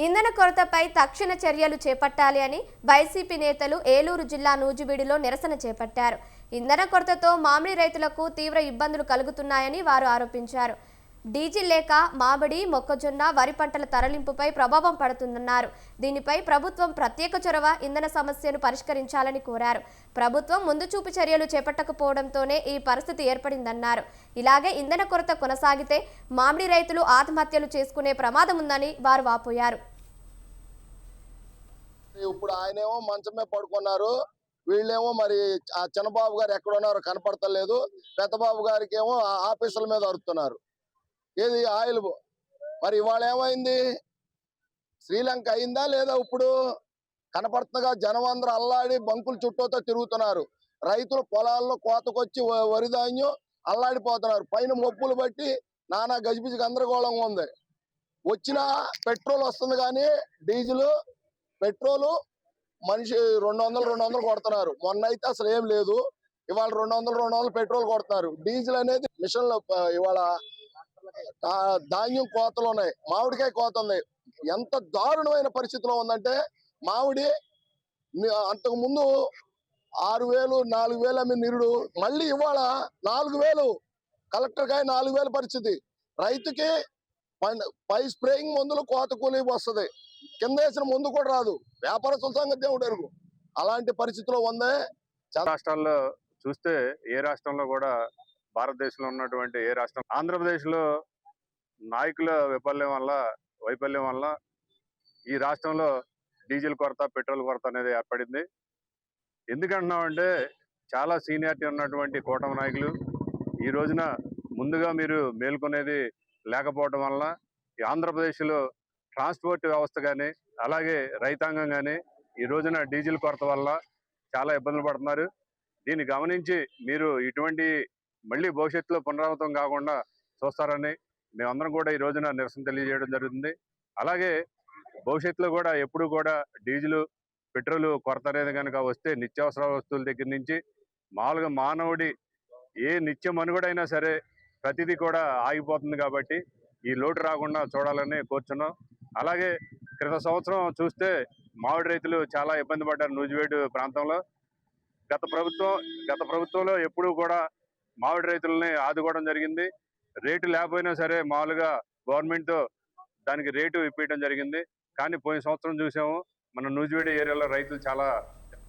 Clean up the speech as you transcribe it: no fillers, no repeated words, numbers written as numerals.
ఇంధన కొరతపై తక్షణ చర్యలు చేపట్టాలి అని వైసీపీ నేతలు ఏలూరు జిల్లా నూజివీడులో నిరసన చేపట్టారు. ఇంధన కొరతతో మామిడి రైతులకు తీవ్ర ఇబ్బందులు కలుగుతున్నాయని వారు ఆరోపించారు. డీజిల్ లేక మామిడి, మొక్కజొన్న, వరి పంటల తరలింపుపై ప్రభావం పడుతుందన్నారు. దీనిపై ప్రభుత్వం ప్రత్యేక చొరవ ఇంధన సమస్యను పరిష్కరించాలని కోరారు. ప్రభుత్వం ముందుచూపు చర్యలు చేపట్టకపోవడంతోనే ఈ పరిస్థితి ఏర్పడిందన్నారు. ఇలాగే ఇంధన కొరత కొనసాగితే మామిడి రైతులు ఆత్మహత్యలు చేసుకునే ప్రమాదం ఉందని వారు వాపోయారు. ఇప్పుడు ఆయనేమో మంచం మీద పడుకున్నారు, వీళ్ళేమో మరి ఆ చిన్నబాబు గారు ఎక్కడున్నారో కనపడతలేదు, పెద్దబాబు గారికి ఏమో ఆఫీసుల మీద అరుతున్నారు. ఏది ఆయిల్ మరి ఇవాళ ఏమైంది? శ్రీలంక అయిందా లేదా? ఇప్పుడు కనపడుతుందిగా, జనం అందరూ అల్లాడి బంకుల చుట్టూతో తిరుగుతున్నారు. రైతులు పొలాల్లో కోతకొచ్చి వరి ధాన్యం అల్లాడిపోతున్నారు. పైన మబ్బులు బట్టి నానా గజిబిజి గందరగోళంగా ఉంది. వచ్చిన పెట్రోల్ వస్తుంది కానీ డీజిల్, పెట్రోలు మనిషి 200 కొడుతున్నారు. మొన్న అయితే అసలు ఏం లేదు, ఇవాళ 200 పెట్రోల్ కొడుతున్నారు. డీజిల్ అనేది మిషన్ లో ఇవాళ ధాన్యం కోతలు ఉన్నాయి, మామిడికాయ కోత ఉంది. ఎంత దారుణమైన పరిస్థితిలో ఉందంటే, మామిడి అంతకు ముందు 6,000 4,000 అమ్మిన నిరుడు మళ్ళీ ఇవాళ 4,000. కలెక్టర్ కాయ 4,000 పరిస్థితి. రైతుకి పై స్ప్రేయింగ్ మందులు కోత కూలి వస్తుంది, కింద వేసిన ముందు కూడా రాదు. వ్యాపారస్తుల సంగతి దేవుడు ఎరుగు. అలాంటి పరిస్థితిలో ఉంది. రాష్ట్రాల్లో చూస్తే ఏ రాష్ట్రంలో కూడా, భారతదేశంలో ఉన్నటువంటి ఏ రాష్ట్రం, ఆంధ్రప్రదేశ్లో నాయకుల వైఫల్యం వల్ల ఈ రాష్ట్రంలో డీజిల్ కొరత, పెట్రోల్ కొరత అనేది ఏర్పడింది. ఎందుకంటున్నామంటే, చాలా సీనియారిటీ ఉన్నటువంటి కూటమి నాయకులు ఈ రోజున ముందుగా మీరు మేల్కొనేది లేకపోవడం వల్ల ఈ ఆంధ్రప్రదేశ్లో ట్రాన్స్పోర్ట్ వ్యవస్థ కానీ, అలాగే రైతాంగం కానీ ఈ రోజున డీజిల్ కొరత వల్ల చాలా ఇబ్బందులు పడుతున్నారు. దీన్ని గమనించి మీరు ఇటువంటి మళ్ళీ భవిష్యత్తులో పునరావృతం కాకుండా చూస్తారని మేమందరం కూడా ఈ రోజున నిరసన తెలియజేయడం జరుగుతుంది. అలాగే భవిష్యత్తులో కూడా ఎప్పుడు కూడా డీజిల్, పెట్రోల్ కొరత అనేది కనుక వస్తే నిత్యావసర వస్తువుల దగ్గర నుంచి మామూలుగా మానవుడి ఏ నిత్య మనుగడైనా సరే ప్రతిదీ కూడా ఆగిపోతుంది. కాబట్టి ఈ లోటు రాకుండా చూడాలని కోరుచున్నాం. అలాగే క్రిత సంవత్సరం చూస్తే మామిడి రైతులు చాలా ఇబ్బంది పడ్డారు నూజివీడు ప్రాంతంలో. గత ప్రభుత్వంలో ఎప్పుడూ కూడా మామిడి రైతులని ఆదుకోవడం జరిగింది. రేటు లేకపోయినా సరే మామూలుగా గవర్నమెంట్ దానికి రేటు ఇప్పించడం జరిగింది. కానీ పోయిన సంవత్సరం చూసాము, మన నూజివీడు ఏరియాలో రైతులు చాలా